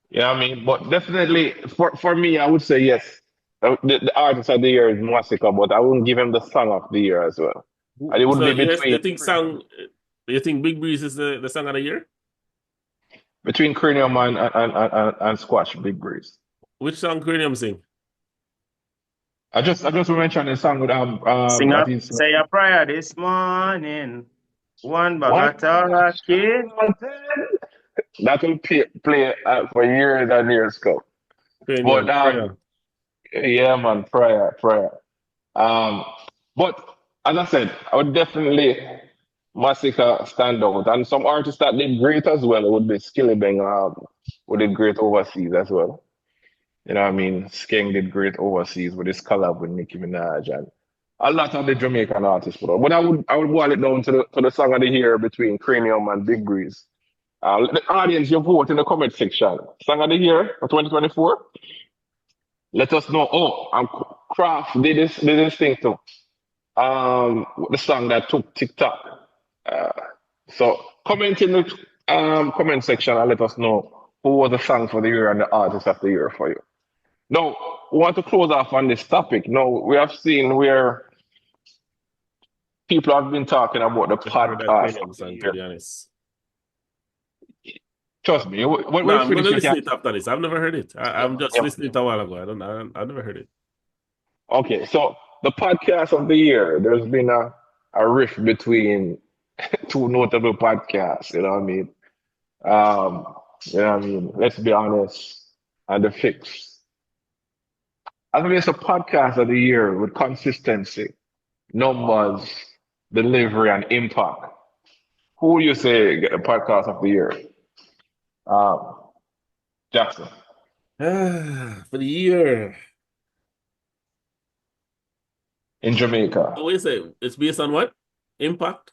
You know what I mean? But definitely for me, I would say yes. The artist of the year is Massacre, but I wouldn't give him the song of the year as well. And it would So be yes, between you think Big Breeze is the song of the year? Cranium and Squash, Big Breeze. Which song Cranium sing? I just mentioned the song with Sing I up, think say a prayer this morning. One one bagatara. that will play for years and years go. But Cranium prayer. yeah, man, prayer. Um, but as I said, I would definitely Massacre stand out, and some artists that did great as well would be Skillibeng, who did great overseas as well. You know what I mean? Skeng did great overseas with his collab with Nicki Minaj and a lot of the Jamaican artists put up. But I would boil it down to the song of the year between Cranium and Big Breeze. The audience, you vote in the comment section. Song of the year for 2024. Let us know. Oh, and Craft did this thing too. The song that took TikTok. Uh, so comment in the comment section and let us know who was the song for the year and the artist of the year for you. Now, we want to close off on this topic. Now, we have seen where people have been talking about the Never heard that podcast Cranium of the song, to year. be honest. Trust me, when No, we I'm finish, gonna you listen can. it after this. I've never heard it. Yeah, I'm man. just Yeah, man. listening it a while ago. I've never heard it. Okay, so the podcast of the year, there's been a rift between two notable podcasts. You know what I mean? You know what I mean? Let's be honest. And the fix. I think it's a podcast of the year with consistency, numbers, delivery, and impact. Who you say get the podcast of the year? Um, Jackson For the year. in Jamaica. Oh, what you say? It's based on what? Impact?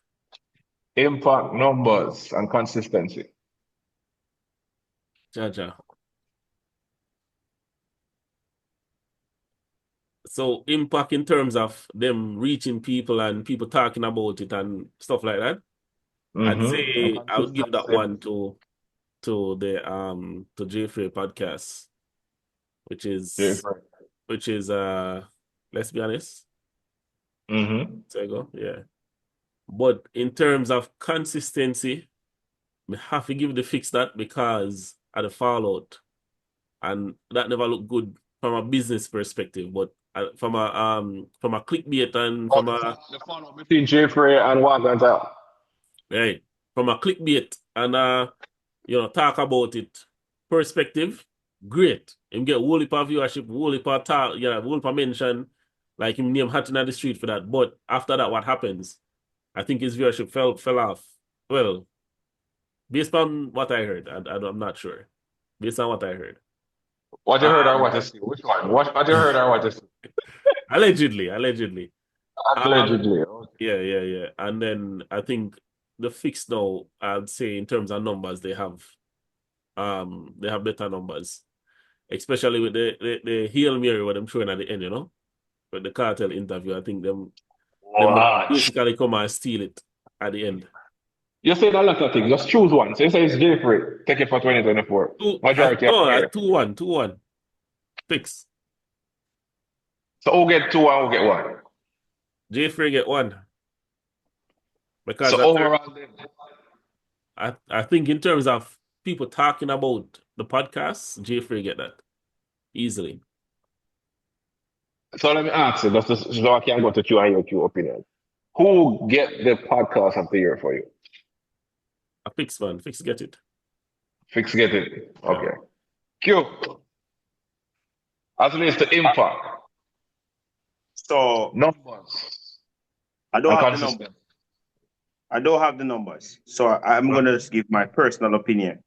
Impact, numbers, and consistency. Jaja. So impact in terms of them reaching people and people talking about it and stuff like that. I'd Mm-hmm. And say I would give that consistency. one to Jeffrey podcast, which is Different. which is let's be honest. Mm-hmm. So I go, yeah. But in terms of consistency, we have to give the fix that because of the fallout. And that never looked good from a business perspective. But clickbait and from a The follow between Jeffrey and Wagner. right from a clickbait and talk about it perspective, great. Him get whole heap of viewership, whole heap of talk, whole heap of mention, like him name Hatton on the street for that. But after that, what happens? I think his viewership fell off. Well, based on what I heard, I'm not sure. Based on what I heard. What you heard or what you see? Which one? What you heard or what you see? Allegedly. Allegedly. Yeah. And then I think the fix now, I'd say in terms of numbers, they have better numbers. Especially with the Hail Mary what I'm showing at the end, with the Cartel interview. I think them basically come and steal it at the end. You said a lot of things. Just choose one. So you say it's Jeffrey. Take it for 2024. Majority of the year. 2-1. Fix. So who get 2 and who get 1? Jeffrey get 1. Because so overall, I think in terms of people talking about the podcast, Jeffrey get that easily. So let me ask you, so I can go to Q and your Q opinion. Who get the podcast of the year for you? A Fix, man. Fix get it. Fix get it. Okay. Q. As it relates to impact. So numbers. I don't have the numbers. I don't have the numbers. So I'm gonna just give my personal opinion.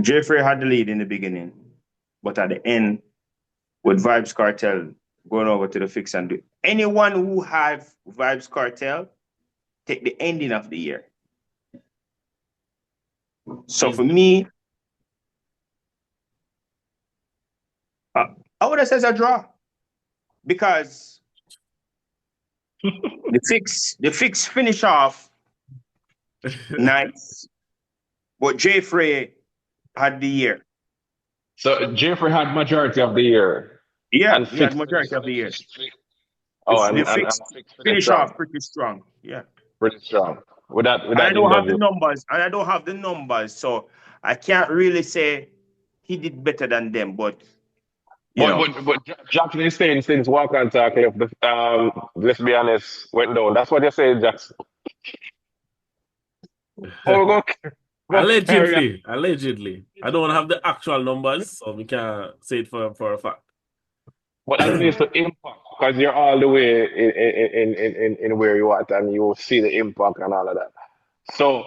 Jeffrey had the lead in the beginning, but at the end, with Vybz Kartel going over to the fix and do anyone who have Vybz Kartel, take the ending of the year. So for me, I would have said a draw because the fix finish off nice, but Jeffrey had the year. So Jeffrey had majority of the year. Yeah, he had majority of the year. The fix finish off pretty strong. Yeah, pretty strong. With that I don't have the numbers, and I don't have the numbers, so I can't really say he did better than them. But Jackson is saying since Walk and Talk, let's be honest, went down. That's what you're saying, Jackson. Allegedly. I don't have the actual numbers, so we can't say it for a fact. But at least the impact, because you're all the way in where you are, and you see the impact and all of that. So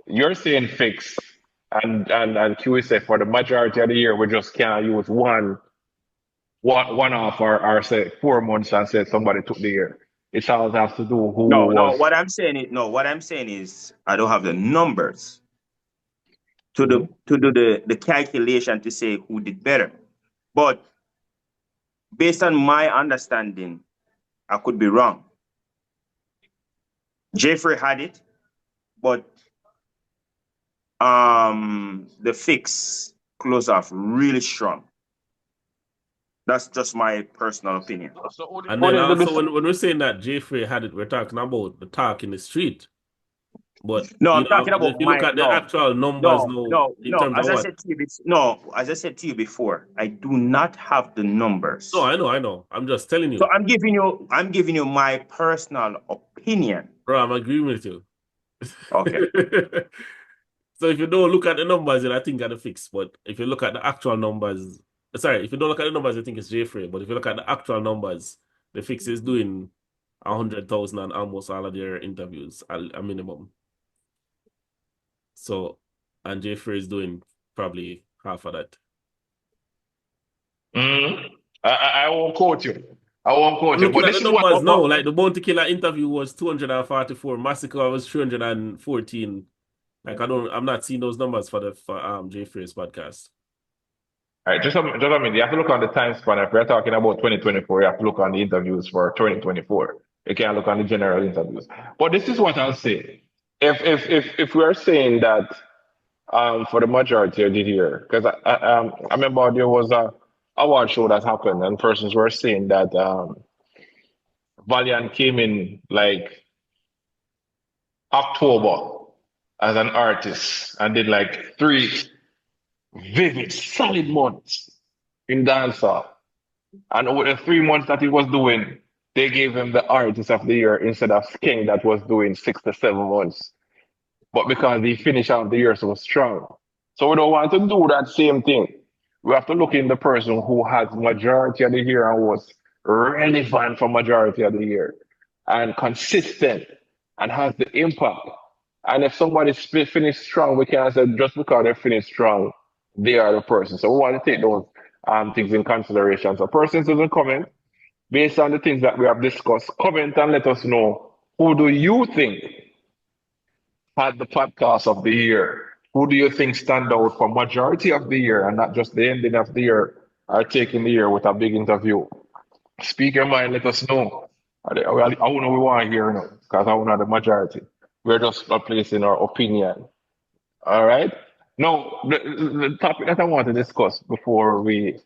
you're saying fix, and Q say for the majority of the year we just can't use one off or say 4 months and say somebody took the year. It all has to do who. No. What I'm saying is I don't have the numbers to do the calculation to say who did better, but based on my understanding, I could be wrong. Jeffrey had it, but the fix closed off really strong. That's just my personal opinion. And then also when we're saying that Jeffrey had it, we're talking about the talk in the street. But no, I'm talking about if you look at the actual numbers as I said to you before, I do not have the numbers. No, I know. I'm just telling you. So I'm giving you my personal opinion. Bro, I'm agreeing with you. Okay. So if you don't look at the numbers, then I think got a fix. But if you look at the actual numbers, if you don't look at the numbers, I think it's Jeffrey. But if you look at the actual numbers, the fix is doing 100,000 on almost all of their interviews, a minimum. So, and Jeffrey is doing probably half of that. I won't quote you. But this is numbers now. Like the Bounty Killer interview was 244, Massacre was 314. Like I'm not seeing those numbers for Jeffrey's podcast. All right, just a minute. You have to look on the time span. If we're talking about 2024, you have to look on the interviews for 2024. You can't look on the general interviews. But this is what I'll say. If we are saying that for the majority of the year, because I remember there was a award show that happened and persons were saying that Valiant came in like October as an artist and did like 3 vivid, solid months in dancehall. And over the 3 months that he was doing, they gave him the Artist of the Year instead of King that was doing 6 to 7 months. But because he finished out the year so strong. So we don't want to do that same thing. We have to look in the person who has majority of the year and was relevant for majority of the year and consistent and has the impact. And if somebody finished strong, we can't say just because they finished strong, they are the person. So we want to take those things in consideration. So persons doesn't comment based on the things that we have discussed. Comment and let us know who do you think had the podcast of the year. Who do you think stand out for majority of the year and not just the ending of the year or taking the year with a big interview? Speak your mind, let us know. I know we want to hear now because I want the majority. We're just placing our opinion. All right. Now, the topic that I want to discuss before we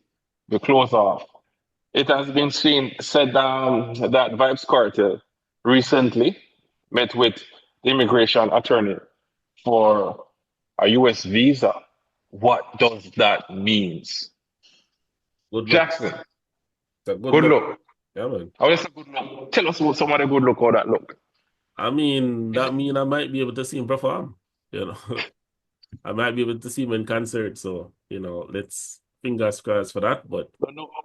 close off, it has been said that Vybz Cartel recently met with the immigration attorney for a US visa. What does that mean? Good look. Jackson, It's a good good look. look. Yeah, man. How is a good look? Tell us what some of the good look, how that look. I mean, that mean I might be able to see him perform. You know, I might be able to see him in concert. So, let's fingers crossed for that. But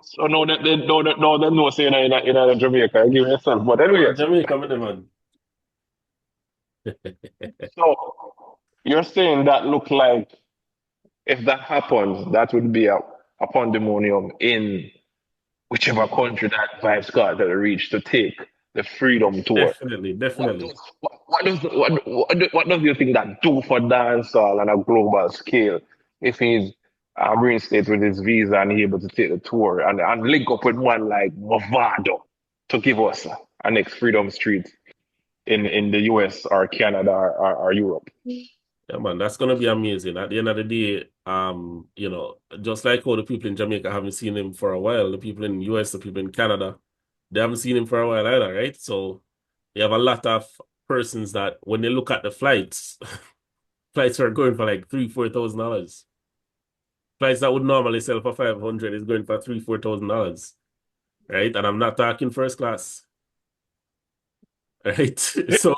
So no, they know saying in Jamaica, give yourself. But anyway, Jamaica, man. so you're saying that look like if that happens, that would be a pandemonium in whichever country that Vybz Cartel reach to take the freedom tour. Definitely. What does you think that do for dancehall on a global scale if he's reinstated with his visa and he able to take the tour and link up with one like Movado to give us a next freedom street in the US or Canada or Europe? Yeah, man, that's gonna be amazing. At the end of the day, just like how the people in Jamaica haven't seen him for a while, the people in the US, the people in Canada, they haven't seen him for a while either, right? So you have a lot of persons that when they look at the flights, flights are going for like $3,000-$4,000. Flights that would normally sell for $500 is going for $3,000-$4,000, right? And I'm not talking first class, right? So.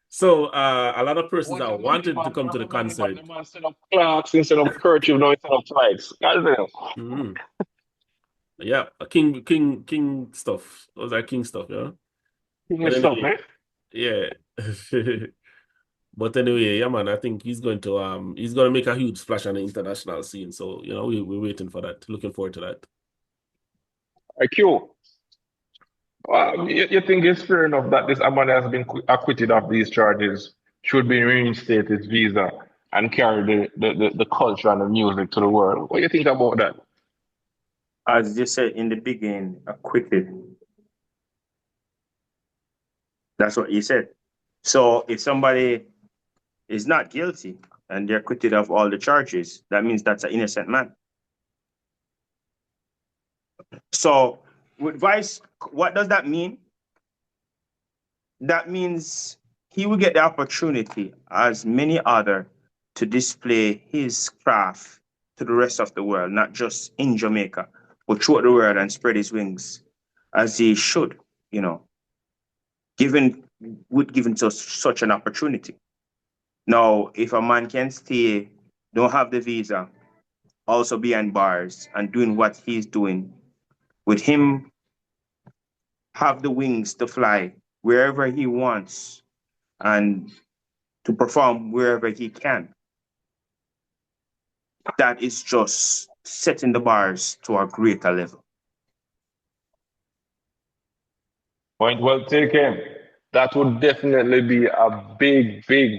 So a lot of persons that wanted to come to the concert. Instead of clocks, instead of curfew, no, instead of flights. Mm-hmm. Yeah, king stuff. Those are king stuff, yeah. Yeah. But anyway, yeah, man, I think he's going to make a huge splash on the international scene. So, we're waiting for that. Looking forward to that. IQ. You think it's fair enough that this man has been acquitted of these charges, should be reinstated his visa and carry the culture and the music to the world? What do you think about that? As you said in the beginning, acquitted. That's what you said. So if somebody is not guilty and they're acquitted of all the charges, that means that's an innocent man. So with Vybz, what does that mean? That means he will get the opportunity, as many other, to display his craft to the rest of the world, not just in Jamaica, but throughout the world, and spread his wings as he should, given such an opportunity. Now, if a man can stay, don't have the visa, also behind bars and doing what he's doing, with him have the wings to fly wherever he wants and to perform wherever he can, that is just setting the bars to a greater level. Point well taken. That would definitely be a big thing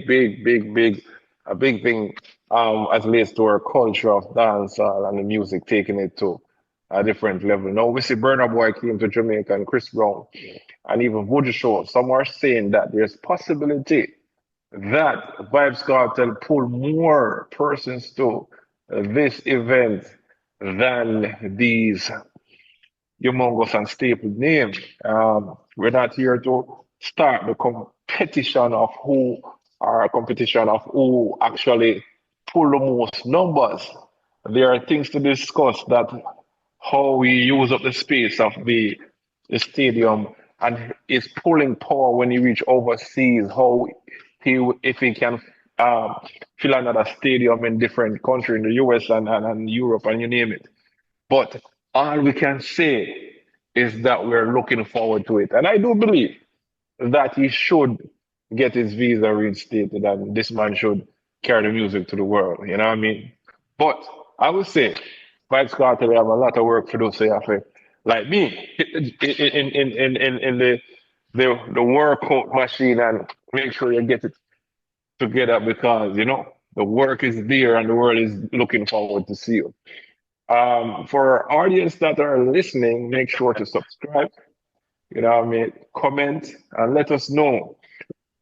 as it relates to our culture of dancehall and the music, taking it to a different level. Now we see Burna Boy came to Jamaica and Chris Brown and even Woody Show. Some are saying that there's possibility that Vybz Cartel pull more persons to this event than these humongous and staple names. We're not here to start the competition of who actually pull the most numbers. There are things to discuss that how we use up the space of the stadium, and is pulling power when he reach overseas. How if he can um, fill another stadium in different country in the US and Europe and you name it. But all we can say is that we're looking forward to it, and I do believe that he should get his visa reinstated and this man should carry the music to the world. You know what I mean? But I would say Vybz Kartel have a lot of work to do. So you have to, like me, in the workout machine and make sure you get it together because you know the work is there and the world is looking forward to see you. For our audience that are listening, make sure to subscribe. You know what I mean? Comment and let us know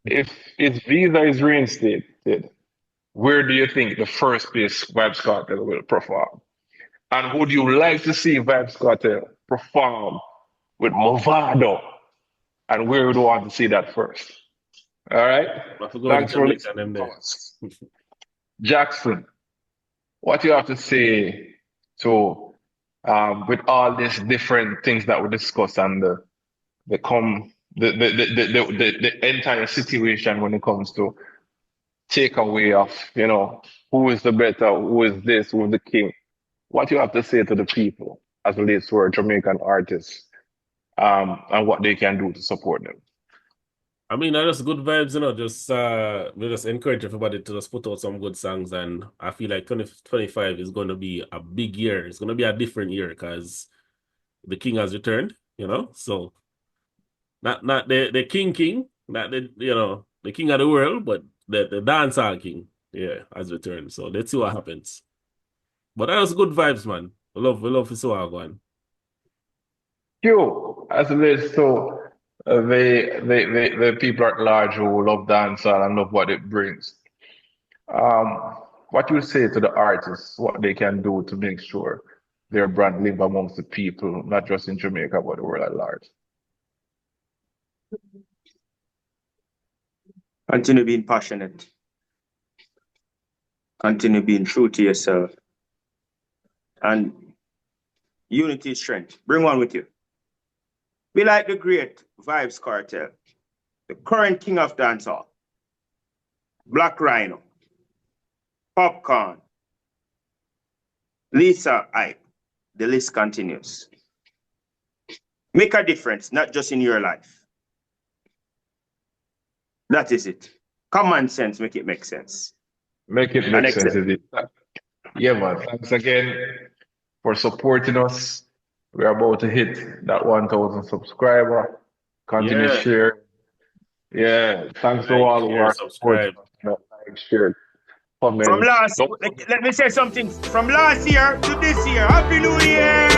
if its visa is reinstated. Where do you think the first place Vybz Kartel will perform? And would you like to see Vybz Kartel perform with Movado? And where would you want to see that first? All right. Thanks for listening. Jackson, what do you have to say to with all these different things that we discuss and the entire situation when it comes to takeaway of, you know, who is the better, who is this, who is the king? What you have to say to the people as relates to our Jamaican artists, and what they can do to support them. I mean, that's good vibes, you know. We just encourage everybody to just put out some good songs, and I feel like 2025 is going to be a big year. It's going to be a different year because the king has returned, you know. So not the king, not the the king of the world, but the dancehall king, yeah, has returned. So let's see what happens. But that was good vibes, man. We love to see what going. You, as it is to the people at large who love dancehall and love what it brings. What you say to the artists, what they can do to make sure their brand live amongst the people, not just in Jamaica, but the world at large. Continue being passionate. Continue being true to yourself. And unity is strength. Bring one with you. Be like the great Vybz Kartel, the current king of dancehall, Black Rhino, Popcaan, Lisa Hype. The list continues. Make a difference, not just in your life. That is it. Common sense, make it make sense. Make it make sense. Yeah, man. Thanks again for supporting us. We're about to hit that 1,000 subscriber. Continue to share. Yeah, thanks to all who are subscribe. Like, share, comment. From last, let me say something. From last year to this year, Happy New Year!